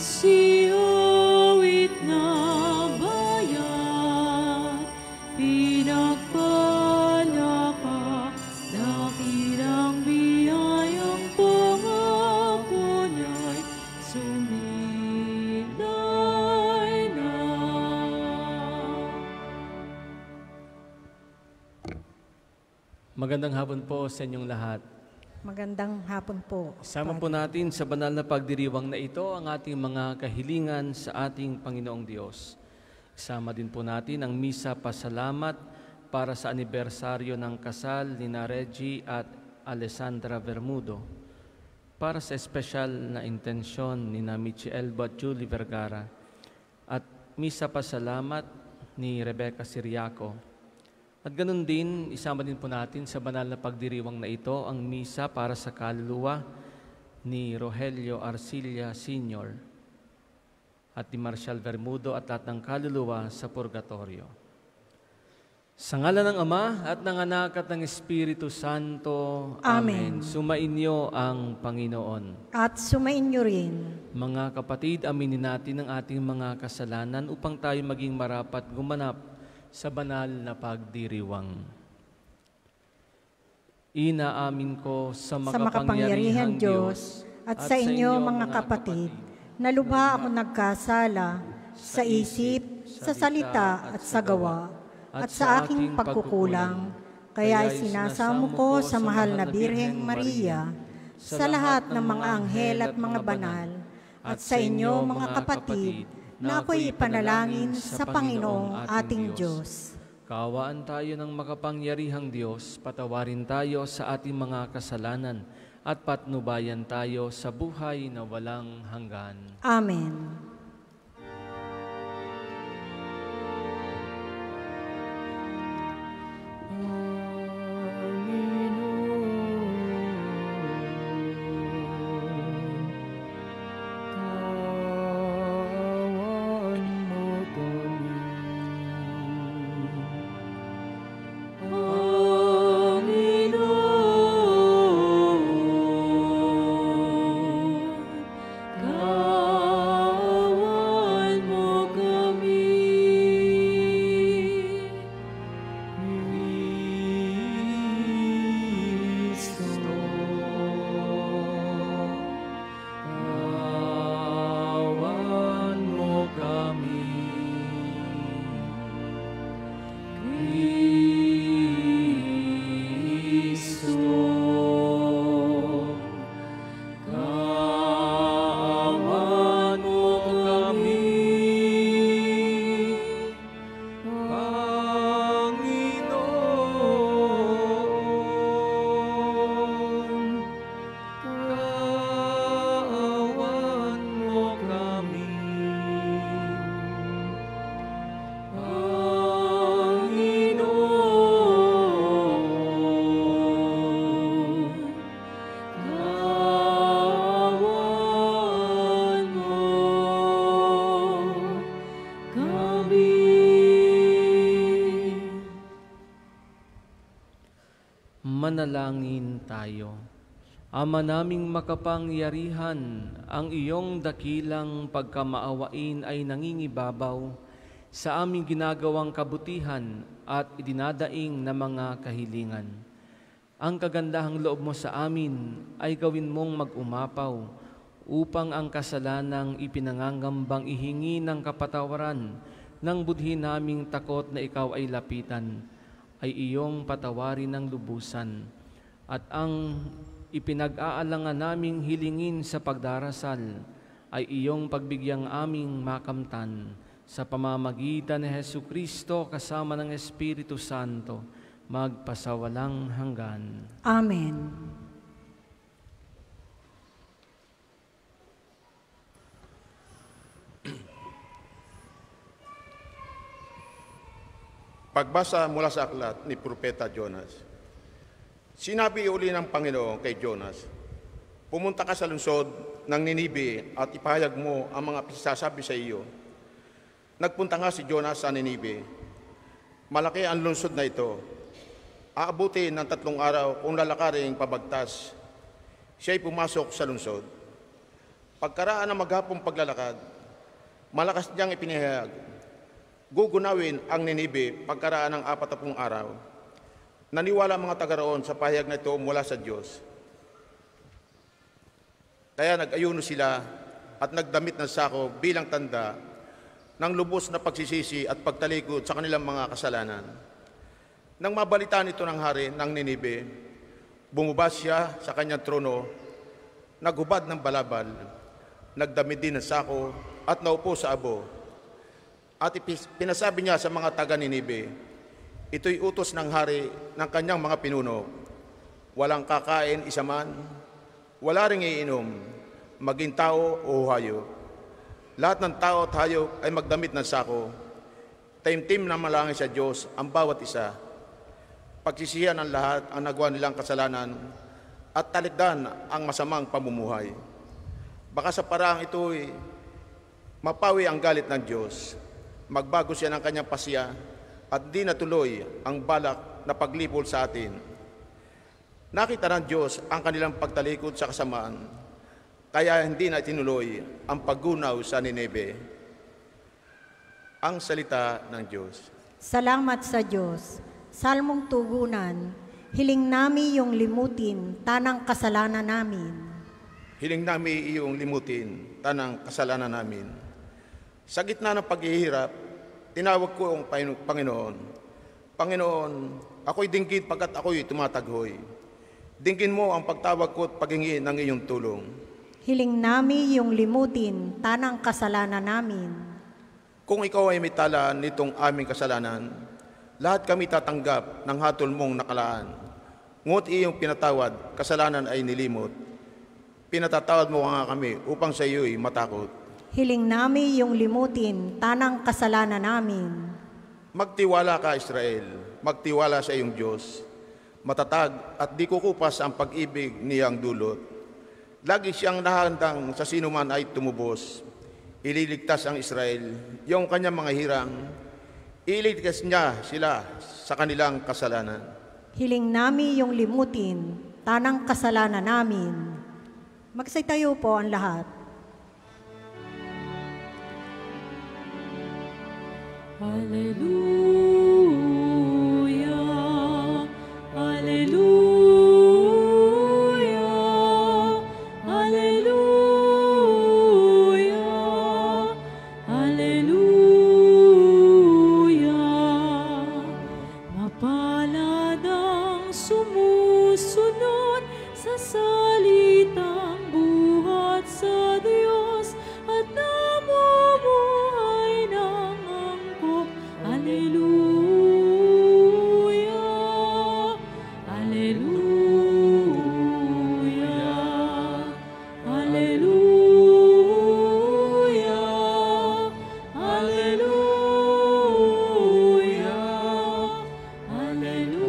siuwit na bayan, pinagpala ka, dakilang biyayang pangako niya'y sumilay na. Magandang hapon po sa inyong lahat. Magandang hapon po. Sama po natin sa banal na pagdiriwang na ito ang ating mga kahilingan sa ating Panginoong Diyos. Isama din po natin ang Misa Pasalamat para sa anibersaryo ng kasal ni Reggie at Alessandra Bermudo, para sa espesyal na intensyon ni Michi Elba at Julie Vergara, at Misa Pasalamat ni Rebecca Siriaco. At ganun din, isama din po natin sa banal na pagdiriwang na ito ang misa para sa kaluluwa ni Rogelio Arcilla Sr. at ni Marcial Bermudo at lahat ng kaluluwa sa purgatorio. Sa ngalan ng Ama at ng Anak at ng Espiritu Santo. Amen. Sumainyo ang Panginoon. At sumainyo rin. Mga kapatid, aminin natin ang ating mga kasalanan upang tayo maging marapat gumanap sa banal na pagdiriwang. Inaamin ko sa makapangyarihang Diyos at sa inyo mga kapatid, na lubha ako nagkasala sa isip, sa salita at sa gawa, at sa aking pagkukulang. Kaya sinasamo ko sa mahal na Birheng Maria, sa lahat ng mga anghel at mga banal, at sa inyo mga kapatid, na ako'y ipanalangin sa Panginoong ating Diyos. Kaawaan tayo ng makapangyarihang Diyos, patawarin tayo sa ating mga kasalanan, at patnubayan tayo sa buhay na walang hanggan. Amen. Manalangin tayo. Ama naming makapangyarihan, ang iyong dakilang pagkamaawain ay nangingibabaw sa aming ginagawang kabutihan at idinadaing na mga kahilingan. Ang kagandahang loob mo sa amin ay gawin mong mag-umapaw upang ang kasalanang ipinangangambang ihingi ng kapatawaran ng budhi naming takot na ikaw ay lapitan, ay iyong patawarin ng lubusan, at ang ipinag-aalangan naming hilingin sa pagdarasal ay iyong pagbigyang aming makamtan sa pamamagitan ni Jesucristo kasama ng Espiritu Santo, magpasawalang hanggan. Amen. Pagbasa mula sa aklat ni Propeta Jonas. Sinabi uli ng Panginoon kay Jonas, pumunta ka sa lungsod ng Ninibe at ipahayag mo ang mga pisasabi sa iyo. Nagpunta nga si Jonas sa Ninibe. Malaki ang lungsod na ito. Aabutin ng 3 araw kung lalakaring pabagtas. Siya'y pumasok sa lungsod. Pagkaraan ng maghapong paglalakad, malakas niyang ipinahayag, gugunawin ang Ninibe pagkaraan ng 40 araw. Naniwala ang mga taga roon sa pahayag na ito mula sa Diyos. Kaya nag-ayuno sila at nagdamit ng sako bilang tanda ng lubos na pagsisisi at pagtalikod sa kanilang mga kasalanan. Nang mabalitaan ito ng hari ng Ninibe, bumaba siya sa kanyang trono, naghubad ng balabal, nagdamit din ng sako at naupo sa abo. At pinasabi niya sa mga taga Ninibe, ito'y utos ng hari ng kanyang mga pinuno. Walang kakain isa man, wala ring iinom, maging tao o hayop. Lahat ng tao at hayop ay magdamit ng sako. Taimtim na malangin sa Diyos ang bawat isa. Pagsisihan ng lahat ang nagawa nilang kasalanan at talikdan ang masamang pamumuhay. Baka sa paraang ito'y mapawi ang galit ng Diyos. Magbago siya ng kanyang pasya at di natuloy ang balak na paglipol sa atin. Nakita ng Diyos ang kanilang pagtalikod sa kasamaan, kaya hindi na itinuloy ang paggunaw sa Nineve. Ang salita ng Diyos. Salamat sa Diyos. Salmong tugunan, hiling nami yung limutin, tanang kasalanan namin. Hiling namin iyong limutin, tanang kasalanan namin. Sa gitna ng paghihirap, tinawag ko ang Panginoon. Panginoon, ako'y dinggin pagkat ako'y tumataghoy. Dinggin mo ang pagtawag ko at paghingi ng iyong tulong. Hiling nami yung limutin, tanang kasalanan namin. Kung ikaw ay may tala nitong aming kasalanan, lahat kami tatanggap ng hatol mong nakalaan. Ngunit iyong pinatawad, kasalanan ay nilimot. Pinatatawad mo nga kami upang sa iyo'y matakot. Hiling nami yung limutin, tanang kasalanan namin. Magtiwala ka, Israel, magtiwala sa iyong Diyos. Matatag at di kukupas ang pag-ibig niyang dulot. Lagi siyang nahandang sa sinuman ay tumubos. Ililigtas ang Israel, yung kanyang mga hirang. Ililigtas niya sila sa kanilang kasalanan. Hiling nami yung limutin, tanang kasalanan namin. Magsitayo po ang lahat. Hallelujah, Hallelujah, Hallelujah, Hallelujah. Mapalad ang sumusunod sa salitang buhat sa Diyos at namumuhay ng angkop. Hallelujah, Hallelujah, Hallelujah, Hallelujah, Hallelujah.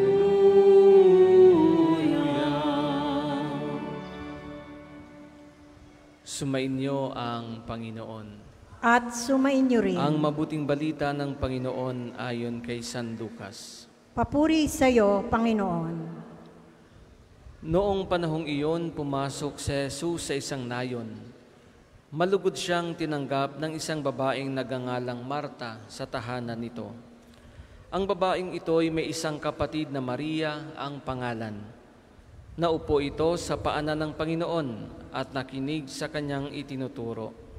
Sumainyo ang Panginoon. At sumainyo rin. Ang mabuting balita ng Panginoon ayon kay San Lucas. Papuri sa iyo, Panginoon. Noong panahong iyon, pumasok si Jesus sa isang nayon. Malugod siyang tinanggap ng isang babaeng nagangalang Marta sa tahanan nito. Ang babaeng ito'y may isang kapatid na Maria ang pangalan. Naupo ito sa paanan ng Panginoon at nakinig sa kanyang itinuturo.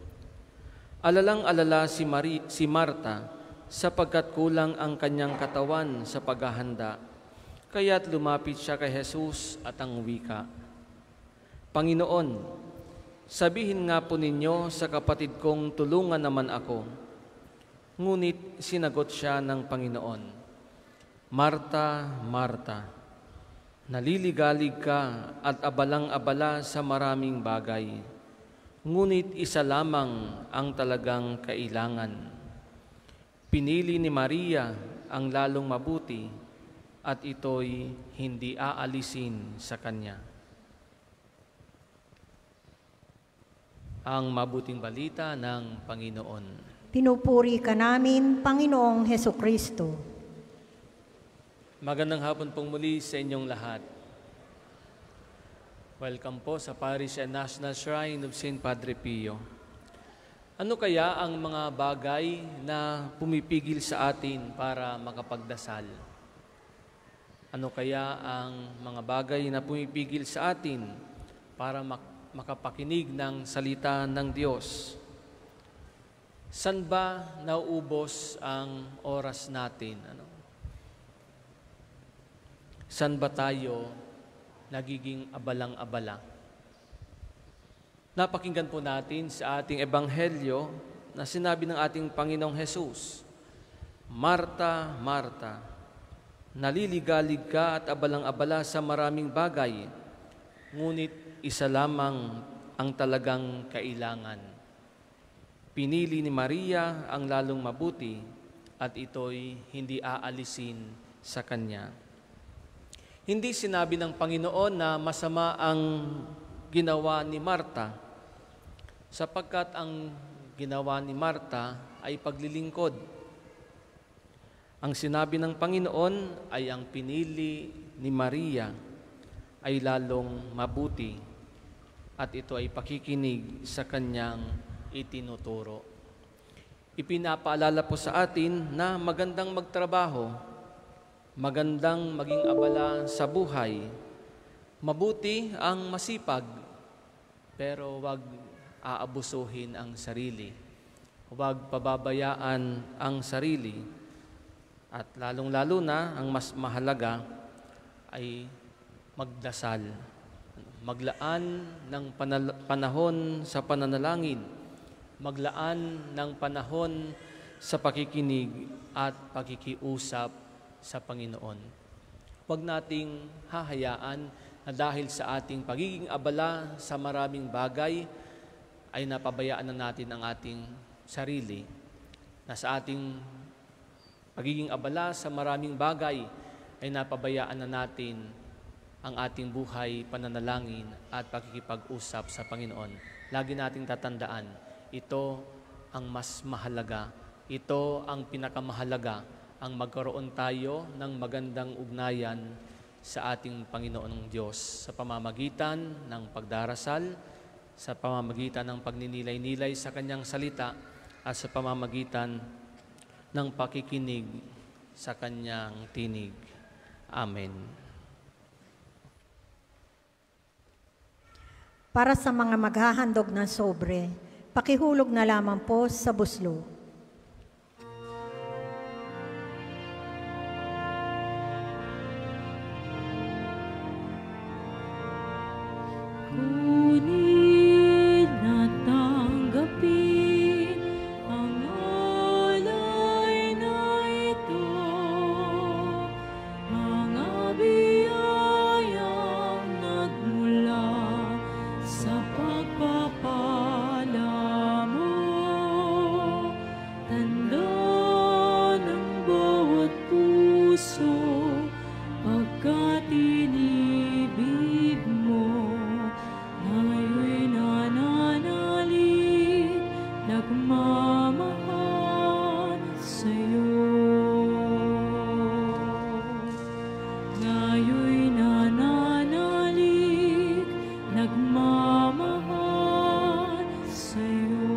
Alalang-alala si Marta sapagkat kulang ang kanyang katawan sa paghahanda, kaya't lumapit siya kay Jesus at ang wika, Panginoon, sabihin nga po ninyo sa kapatid kong tulungan naman ako. Ngunit sinagot siya ng Panginoon, Marta, Marta, naliligalig ka at abalang-abala sa maraming bagay. Ngunit isa lamang ang talagang kailangan. Pinili ni Maria ang lalong mabuti at ito'y hindi aalisin sa kanya. Ang mabuting balita ng Panginoon. Pinupuri ka namin, Panginoong Hesukristo. Magandang hapon pong muli sa inyong lahat. Welcome po sa Parish and National Shrine of St. Padre Pio. Ano kaya ang mga bagay na pumipigil sa atin para makapagdasal? Ano kaya ang mga bagay na pumipigil sa atin para makapakinig ng salita ng Diyos? San ba nauubos ang oras natin? San ba tayo nagiging abalang-abala? Napakinggan po natin sa ating ebanghelyo na sinabi ng ating Panginoong Hesus, Marta, Marta, naliligalig ka at abalang-abala sa maraming bagay, ngunit isa lamang ang talagang kailangan. Pinili ni Maria ang lalong mabuti at ito'y hindi aalisin sa kanya. Hindi sinabi ng Panginoon na masama ang ginawa ni Marta, sapagkat ang ginawa ni Marta ay paglilingkod. Ang sinabi ng Panginoon ay ang pinili ni Maria ay lalong mabuti at ito ay pakikinig sa kanyang itinuturo. Ipinapaalala po sa atin na magandang magtrabaho, magandang maging abala sa buhay. Mabuti ang masipag, pero huwag aabusuhin ang sarili. Huwag pababayaan ang sarili. At lalong-lalo na, ang mas mahalaga ay magdasal. Maglaan ng panahon sa pananalangin. Maglaan ng panahon sa pakikinig at pakikiusap sa Panginoon. Huwag nating hahayaan na dahil sa ating pagiging abala sa maraming bagay ay napabayaan na natin ang ating sarili. Na sa ating pagiging abala sa maraming bagay ay napabayaan na natin ang ating buhay, pananalangin at pakikipag-usap sa Panginoon. Lagi nating tatandaan, ito ang mas mahalaga. Ito ang pinakamahalaga, ang magkaroon tayo ng magandang ugnayan sa ating Panginoong Diyos sa pamamagitan ng pagdarasal, sa pamamagitan ng pagninilay-nilay sa Kanyang salita, at sa pamamagitan ng pakikinig sa Kanyang tinig. Amen. Para sa mga maghahandog ng sobre, pakihulog na lamang po sa buslo. Ngunit natanggapin ang alay na ito, mga biyayang nagmula sa pagpapala mo. Tanda ng bawat puso pagkat inibig mo. Ngayon'y nananalig, nagmamahal sa'yo. Ngayon'y nananalig, nagmamahal sa'yo.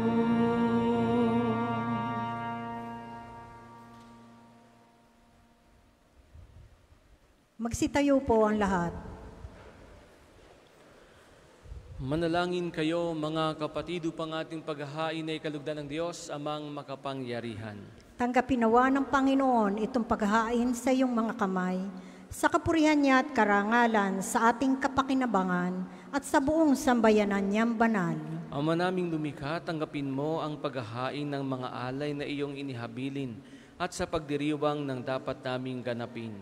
Magsitayo po ang lahat. Manalangin kayo, mga kapatid, upang ating paghahain ay kalugdan ng Diyos, amang makapangyarihan. Tanggapin nawa ng Panginoon itong paghahain sa iyong mga kamay, sa kapurihan niya at karangalan, sa ating kapakinabangan, at sa buong sambayanan niyang banal. Ama naming lumikha, tanggapin mo ang paghahain ng mga alay na iyong inihabilin, at sa pagdiriwang ng dapat naming ganapin.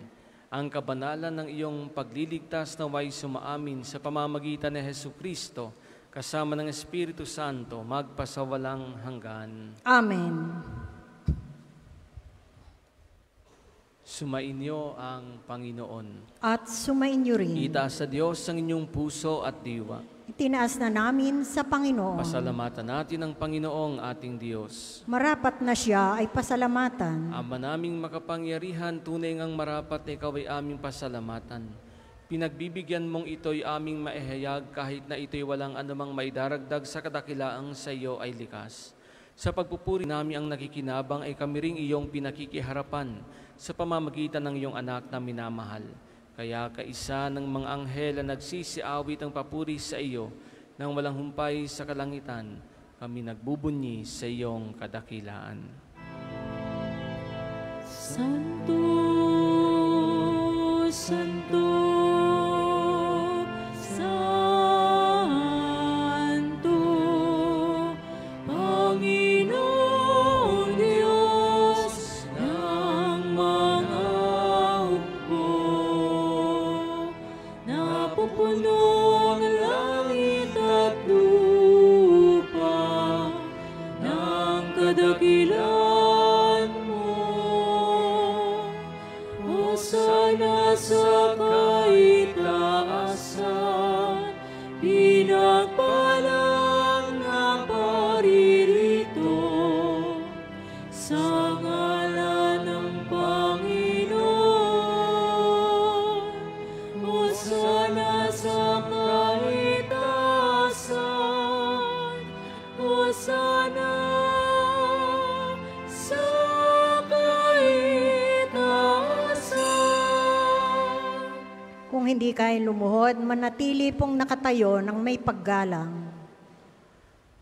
Ang kabanalan ng iyong pagliligtas naway sumaamin sa pamamagitan ni Jesucristo, kasama ng Espiritu Santo, magpasawalang hanggan. Amen. Sumainyo ang Panginoon. At sumainyo rin. Itaas sa Diyos ang inyong puso at diwa. Itinaas na namin sa Panginoon. Pasalamatan natin ang Panginoong ating Diyos. Marapat na siya ay pasalamatan. Ama naming makapangyarihan, tunay ngang marapat na ikaw ay aming pasalamatan. Pinagbibigyan mong ito'y aming maihayag kahit na ito'y walang anumang maidaragdag sa kadakilaang sa iyo ay likas. Sa pagpupuri namin ang nakikinabang ay kami ring iyong pinakikiharapan sa pamamagitan ng iyong anak na minamahal. Kaya kaisa ng mga anghel na nagsisiawit ang papuri sa iyo nang walang humpay sa kalangitan, kami nagbubunyi sa iyong kadakilaan. Santo, Santo, Santo, Panginoong Diyos ng mga hukbo. Napupuno ang langit at lupa ng kadakilaan mo. Hosana sa kaitaasan, pinagpalang na paririto sa ngalan ng Panginoon. Hosana sa kaitaasan, Hosana sa kaitaasan. Kung hindi kayo lumuhod, manatili pong nakatayo ng may paggalang.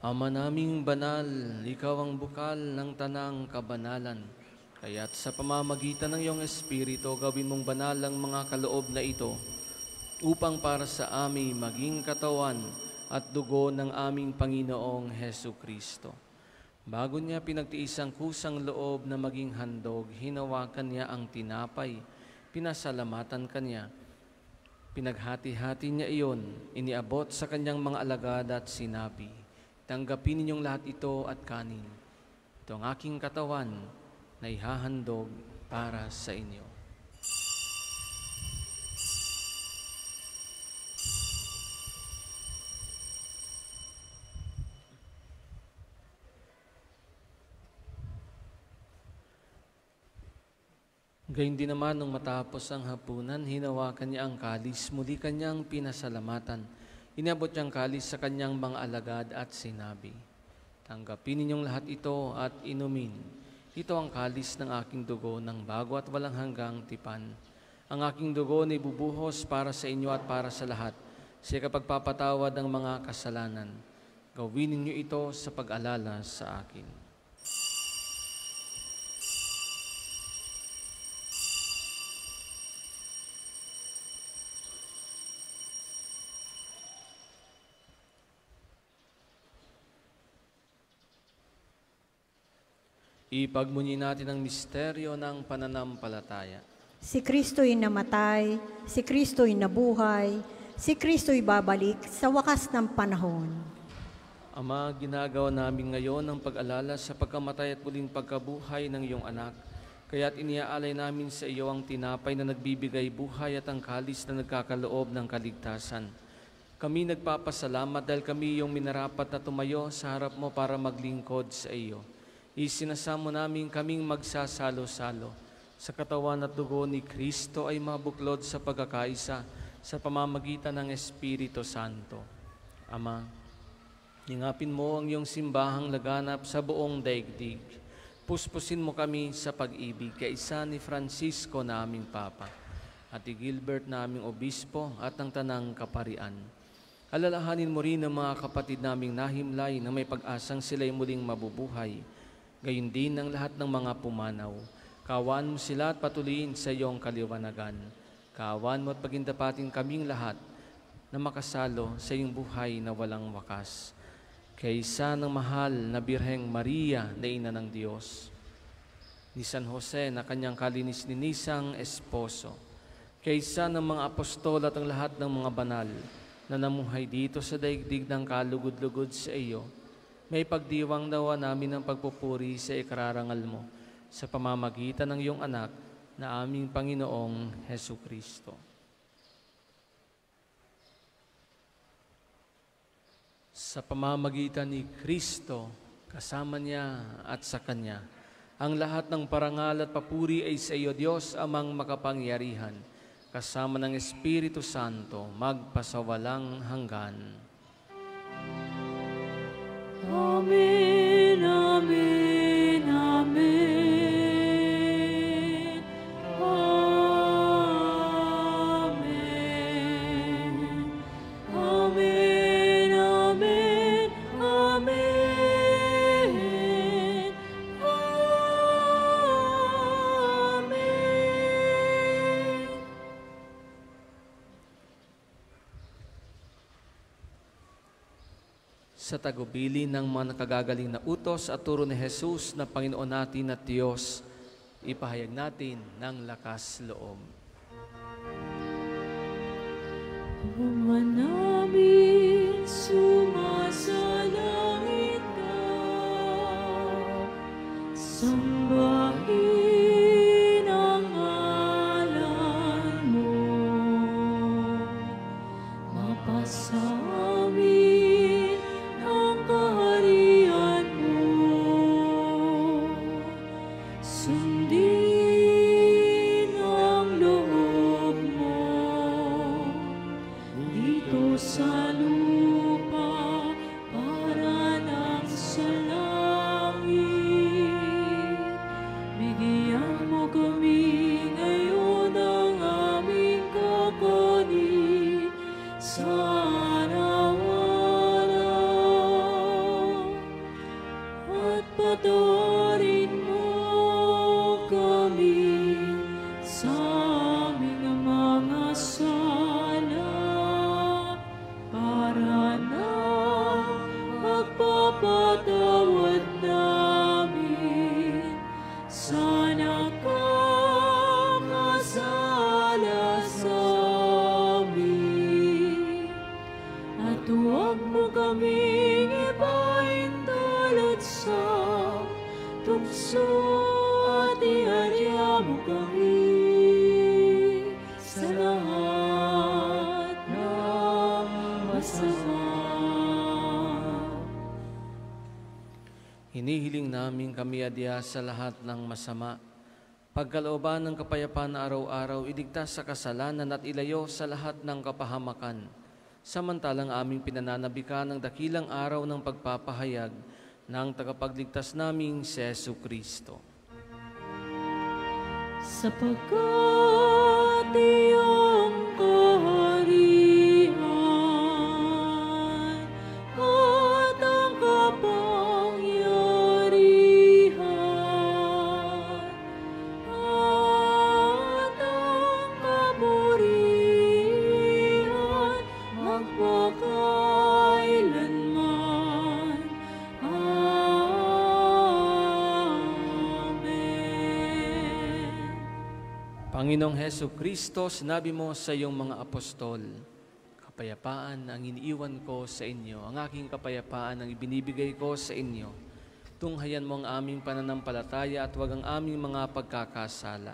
Ama naming banal, ikaw ang bukal ng tanang kabanalan. Kaya't sa pamamagitan ng iyong Espiritu, gawin mong banal ang mga kaloob na ito, upang para sa amin maging katawan at dugo ng aming Panginoong Hesu Kristo. Bago niya pinagtiis ang kusang loob na maging handog, hinawakan niya ang tinapay, pinasalamatan kanya. Pinaghati-hati niya iyon, iniabot sa kanyang mga alagad at sinabi, "Tanggapin ninyong lahat ito at kanin. Ito ang aking katawan na ihahandog para sa inyo." Gayun din naman nung matapos ang hapunan, hinawakan niya ang kalis, muli kanyang pinasalamatan. Inabot niyang kalis sa kanyang mga alagad at sinabi, "Tanggapin ninyong lahat ito at inumin. Ito ang kalis ng aking dugo ng bago at walang hanggang tipan. Ang aking dugo na ibubuhos para sa inyo at para sa lahat, sa kapagpapatawad ng mga kasalanan. Gawin ninyo ito sa pag-alala sa akin." Ipagmunyi natin ang misteryo ng pananampalataya. Si Kristo'y namatay, si Kristo'y nabuhay, si Kristo'y babalik sa wakas ng panahon. Ama, ginagawa namin ngayon ang pag-alala sa pagkamatay at muling pagkabuhay ng iyong anak. Kaya't iniaalay namin sa iyo ang tinapay na nagbibigay buhay at ang kalis na nagkakaloob ng kaligtasan. Kami nagpapasalamat dahil kami iyong minarapat na tumayo sa harap mo para maglingkod sa iyo. Isinasamo namin kaming magsasalo-salo sa katawan at dugo ni Kristo ay mabuklod sa pagkakaisa sa pamamagitan ng Espiritu Santo. Ama, ingapin mo ang iyong simbahang laganap sa buong daigdig. Puspusin mo kami sa pag-ibig kaisa ni Francisco na aming Papa at ni Gilbert na aming Obispo at ng Tanang Kaparian. Alalahanin mo rin ang mga kapatid naming nahimlay na may pag-asang sila'y muling mabubuhay. Gayon din ang lahat ng mga pumanaw. Kawan mo sila at patuloyin sa iyong kaliwanagan. Kawan mo at pagindapatin kaming lahat na makasalo sa iyong buhay na walang wakas. Kaysa ng mahal na Birheng Maria na Ina ng Diyos, ni San Jose na kanyang kalinis-linisang esposo, kaysa ng mga apostol at ang lahat ng mga banal na namuhay dito sa daigdig ng kalugod-lugod sa iyo, may pagdiwang nawa namin ng pagpupuri sa ikararangal mo sa pamamagitan ng iyong anak na aming Panginoong Hesu Kristo. Sa pamamagitan ni Kristo, kasama niya at sa Kanya, ang lahat ng parangal at papuri ay sa iyo, Diyos, Amang makapangyarihan, kasama ng Espiritu Santo, magpasawalang hanggan. Amen, amen, amen. Amen. Amen, amen, amen. Amen. Sa tagubili ng mga nakagagaling na utos at turo ni Jesus na Panginoon natin at Diyos, ipahayag natin ng lakas loob. Ama namin, sumasalangit ka, sambahin ang ngalan mo, mapasa amin ang kaharian mo, sundin ang loob mo dito sa lupa para nang sa langit. Bigyan mo kami ngayon ng aming kakanin sa araw-araw, at patawarin mo kami sa aming mga sala, para na magpapatawad namin sa nakakasala sa amin. At huwag mo kaming ipaintulot sa tukso, at iadya mo kami sa lahat ng masama. Hinihiling namin kami adya sa lahat ng masama, pagkalooban ng kapayapaan na araw-araw, iligtas sa kasalanan at ilayo sa lahat ng kapahamakan, samantalang aming pinananabikan ng dakilang araw ng pagpapahayag ng tagapagligtas naming si Jesucristo. Sapagkat iyong kaharian at ang kapangyarihan at ang kapurihan magpakailanman. Amen. Panginoong Jesucristo, sinabi mo sa iyong mga apostol, kapayapaan ang iniiwan ko sa inyo, ang aking kapayapaan ang ibinibigay ko sa inyo. Tunghayan mo ang aming pananampalataya at huwag ang aming mga pagkakasala.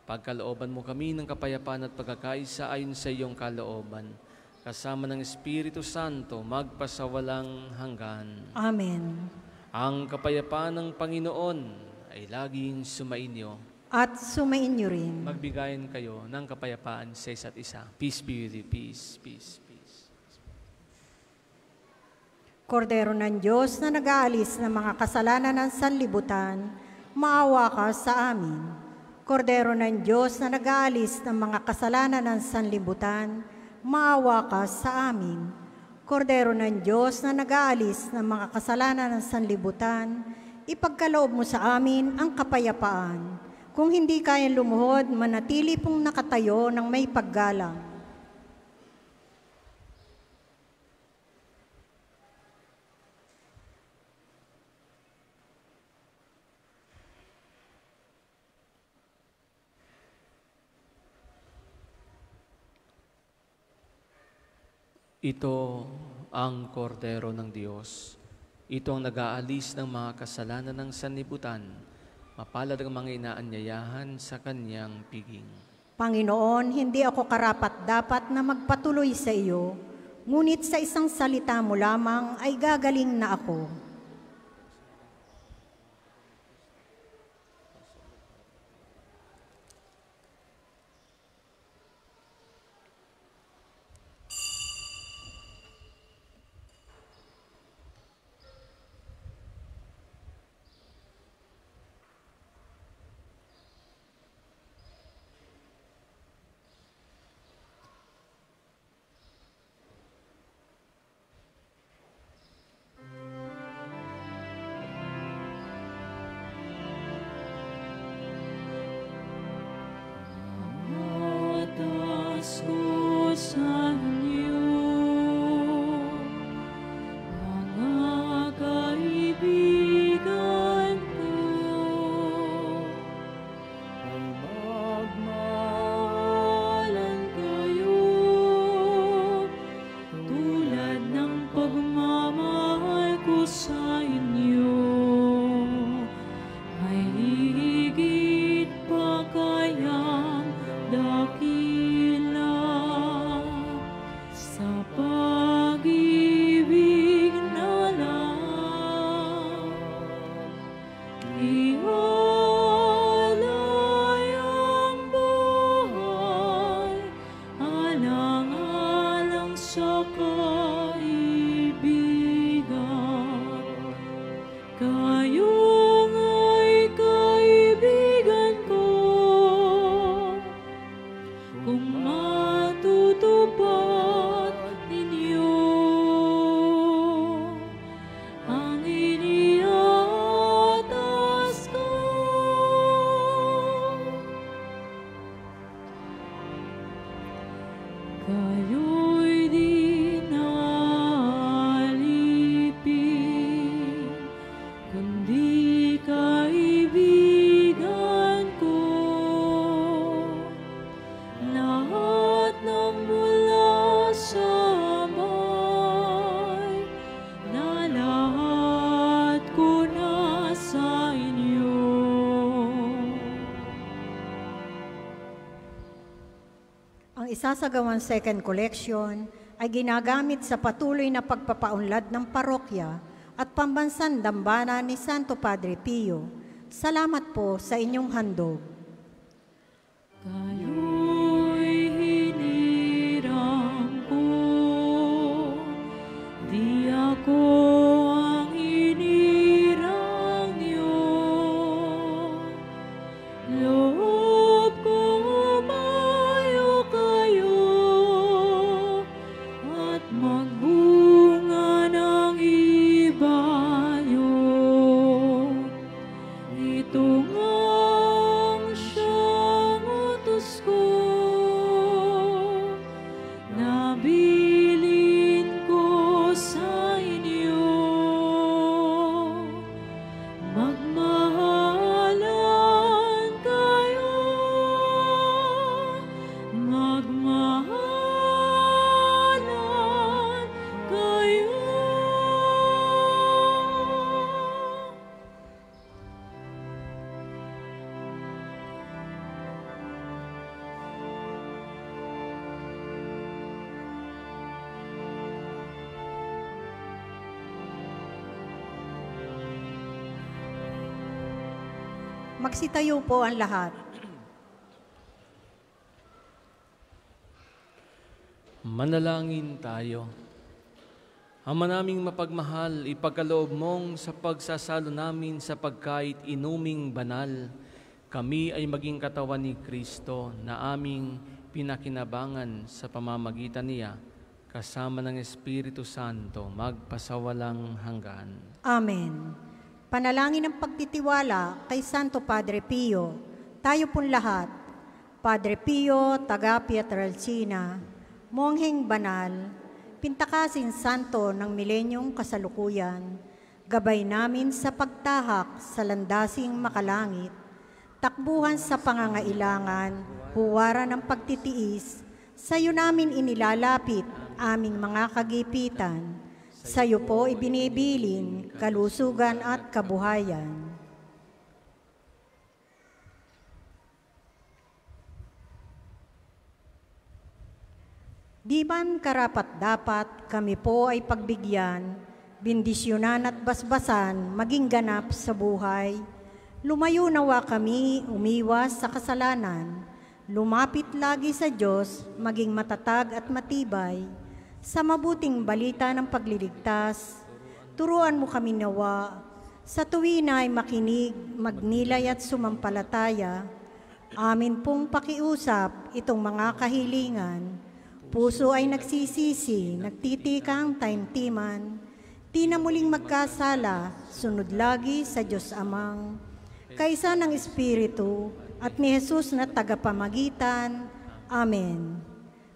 Pagkalooban mo kami ng kapayapaan at pagkakaisa ayon sa iyong kalooban, kasama ng Espiritu Santo, magpasawalang hanggan. Amen. Ang kapayapaan ng Panginoon ay laging sumainyo. At sumainyo rin. Magbigayan kayo ng kapayapaan sa isa't isa. Peace be with you. Peace, peace, peace. Kordero ng Diyos na nag-aalis ng mga kasalanan ng sanlibutan, maawa ka sa amin. Kordero ng Diyos na nag-aalis ng mga kasalanan ng sanlibutan, maawa ka sa amin. Kordero ng Diyos na nag-aalis ng mga kasalanan ng sanlibutan, ipagkaloob mo sa amin ang kapayapaan. Kung hindi kayang lumuhod, manatili pong nakatayo ng may paggalang. Ito ang kordero ng Diyos. Ito ang nag-aalis ng mga kasalanan ng sanlibutan. Mapalad ang mga inaanyayahan sa kanyang piging. Panginoon, hindi ako karapat-dapat na magpatuloy sa iyo, ngunit sa isang salita mo lamang ay gagaling na ako. inyo ay higit pa kayang dakila sa pag-ibig na lang. Ialay ang buhay alang-alang sa kaibigan. Kayo nga'y kaibigan ko, kung matutupad ninyo ang iniatas ko. Kayo'y di naalipin, kundi kaibigan ko. Lahat ng mula sa amay, na lahat ko na sa inyo. Ang isasagawang second collection ay ginagamit sa patuloy na pagpapaunlad ng parokya at pambansang dambana ni Santo Padre Pio. Salamat po sa inyong handog. Kayo'y hinirang ko, di ako ang hinirang niyo. Loob kong umayo kayo at magbunga ng ibayo. Ito ngang siyang utos ko, nabilin ko sa inyo. Magmahalan kayo, magmahalan kayo. Magsitayo po ang lahat. Manalangin tayo. Ama naming mapagmahal, ipagkaloob mong sa pagsasalo namin sa pagkait inuming banal, kami ay maging katawan ni Kristo na aming pinakinabangan sa pamamagitan niya, kasama ng Espiritu Santo, magpasawalang hanggan. Amen. Panalangin ng pagtitiwala kay Santo Padre Pio. Tayo pong lahat. Padre Pio, taga Pietrelcina, mongheng banal, pintakasin santo ng milenyong kasalukuyan, gabay namin sa pagtahak sa landasing makalangit, takbuhan sa pangangailangan, huwara ng pagtitiis, sa iyo namin inilalapit aming mga kagipitan, sa iyo po ibinibilin kalusugan at kabuhayan. Di man karapat-dapat kami po ay pagbigyan, bindisyonan at basbasan maging ganap sa buhay. Lumayo nawa kami umiwas sa kasalanan, lumapit lagi sa Diyos, maging matatag at matibay. Sa mabuting balita ng pagliligtas, turuan mo kami nawa, sa tuwin ay makinig, magnilay at sumampalataya. Amin pong pakiusap itong mga kahilingan. Puso ay nagsisisi, nagtitikang taimtiman, di na muling magkasala, sunod lagi sa Diyos Amang, kaisa ng Espiritu at ni Jesus na tagapamagitan. Amen.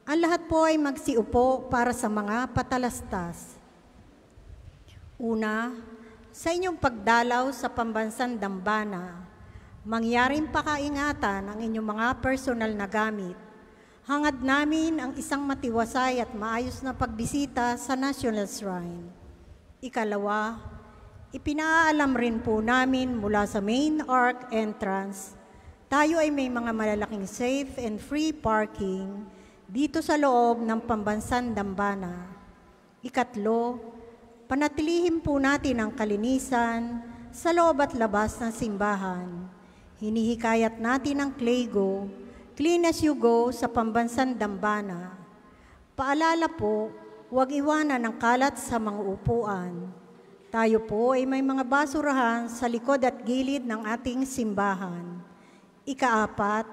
Ang lahat po ay magsiupo para sa mga patalastas. Una, sa inyong pagdalaw sa pambansang dambana, mangyaring pakaingatan ang inyong mga personal na gamit. Hangad namin ang isang matiwasay at maayos na pagbisita sa National Shrine. Ikalawa, Ipinaalam rin po namin mula sa main arc entrance, tayo ay may mga malalaking safe and free parking dito sa loob ng Pambansang Dambana. Ikatlo, panatilihin po natin ang kalinisan sa loob at labas ng simbahan. Hinihikayat natin ang Claygo, Clean as you go sa Pambansang Dambana. Paalala po, huwag iwanan ang kalat sa mga upuan. Tayo po ay may mga basurahan sa likod at gilid ng ating simbahan. Ikaapat,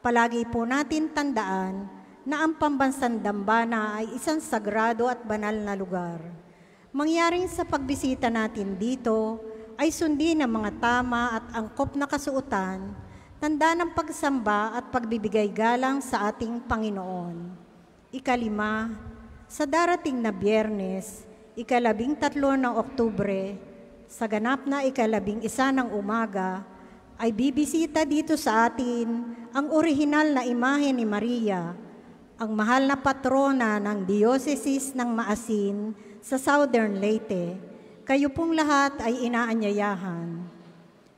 palagi po natin tandaan na ang Pambansang Dambana ay isang sagrado at banal na lugar. Mangyaring sa pagbisita natin dito ay sundin ang mga tama at angkop na kasuotan, tanda ng pagsamba at pagbibigay galang sa ating Panginoon. Ikalima, sa darating na Biyernes, 13 ng Oktubre, sa ganap na 11 ng umaga, ay bibisita dito sa atin ang orihinal na imahe ni Maria, ang mahal na patrona ng Diocese ng Maasin sa Southern Leyte. Kayo pong lahat ay inaanyayahan.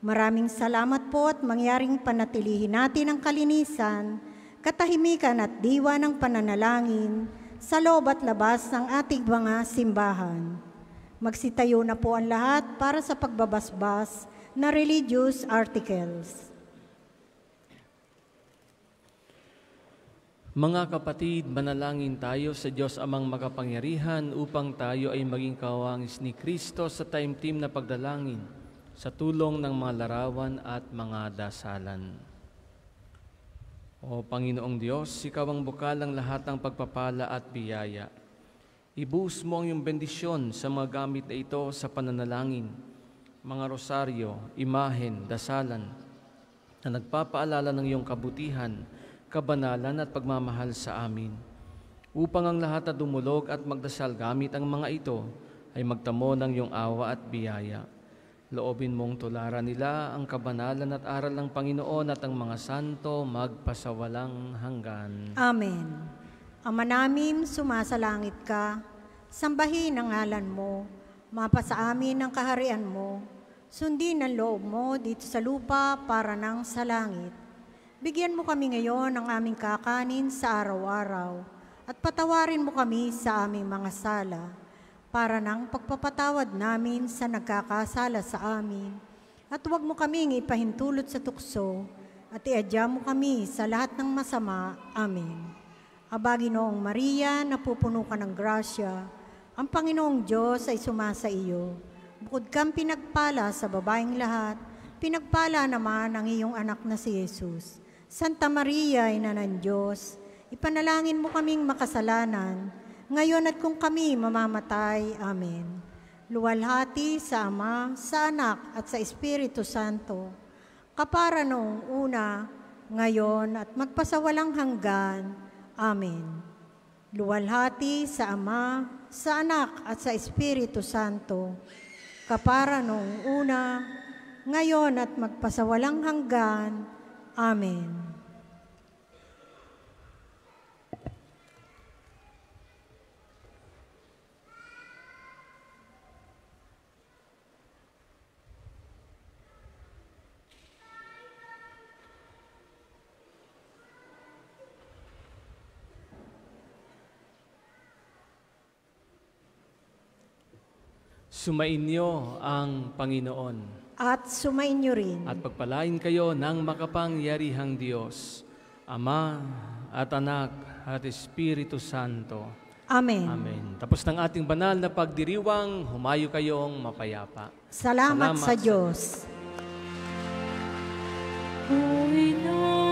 Maraming salamat po at mangyaring panatilihin natin ang kalinisan, katahimikan at diwa ng pananalangin sa loob at labas ng ating mga simbahan. Magsitayo na po ang lahat para sa pagbabasbas na religious articles. Mga kapatid, manalangin tayo sa Diyos Amang makapangyarihan upang tayo ay maging kawangis ni Kristo sa taimtim na pagdalangin sa tulong ng mga larawan at mga dasalan. O Panginoong Diyos, Ikaw ang bukal ng lahat ng pagpapala at biyaya. Ibuhos mo ang iyong bendisyon sa mga gamit na ito sa pananalangin, mga rosaryo, imahen, dasalan, na nagpapaalala ng iyong kabutihan, kabanalan at pagmamahal sa amin. Upang ang lahat na dumulog at magdasal gamit ang mga ito ay magtamo ng iyong awa at biyaya. Loobin mong tularan nila ang kabanalan at aral ng Panginoon at ang mga santo magpasawalang hanggan. Amen. Ama namin, sumasalangit ka, sambahin ang ngalan mo, mapasa amin ang kaharian mo, sundin ang loob mo dito sa lupa para nang sa langit. Bigyan mo kami ngayon ng aming kakanin sa araw-araw at patawarin mo kami sa aming mga sala, para ng pagpapatawad namin sa nagkakasala sa amin. At huwag mo kaming ipahintulot sa tukso, at iadya mo kami sa lahat ng masama. Amen. Aba, Ginoong Maria, napupuno ka ng grasya, ang Panginoong Diyos ay sumasa iyo. Bukod kang pinagpala sa babaeng lahat, pinagpala naman ang iyong anak na si Jesus. Santa Maria, Ina ng Diyos, ipanalangin mo kaming makasalanan, ngayon at kung kami mamamatay. Amen. Luwalhati sa Ama, sa Anak, at sa Espiritu Santo, kapara noong una, ngayon, at magpasawalang hanggan. Amen. Luwalhati sa Ama, sa Anak, at sa Espiritu Santo, kapara noong una, ngayon, at magpasawalang hanggan. Amen. Sumainyo ang Panginoon. At sumainyo rin. At pagpalain kayo ng makapangyarihang Diyos, Ama at Anak at Espiritu Santo. Amen. Amen. Tapos ng ating banal na pagdiriwang, humayo kayong mapayapa. Salamat sa Diyos. O Ina,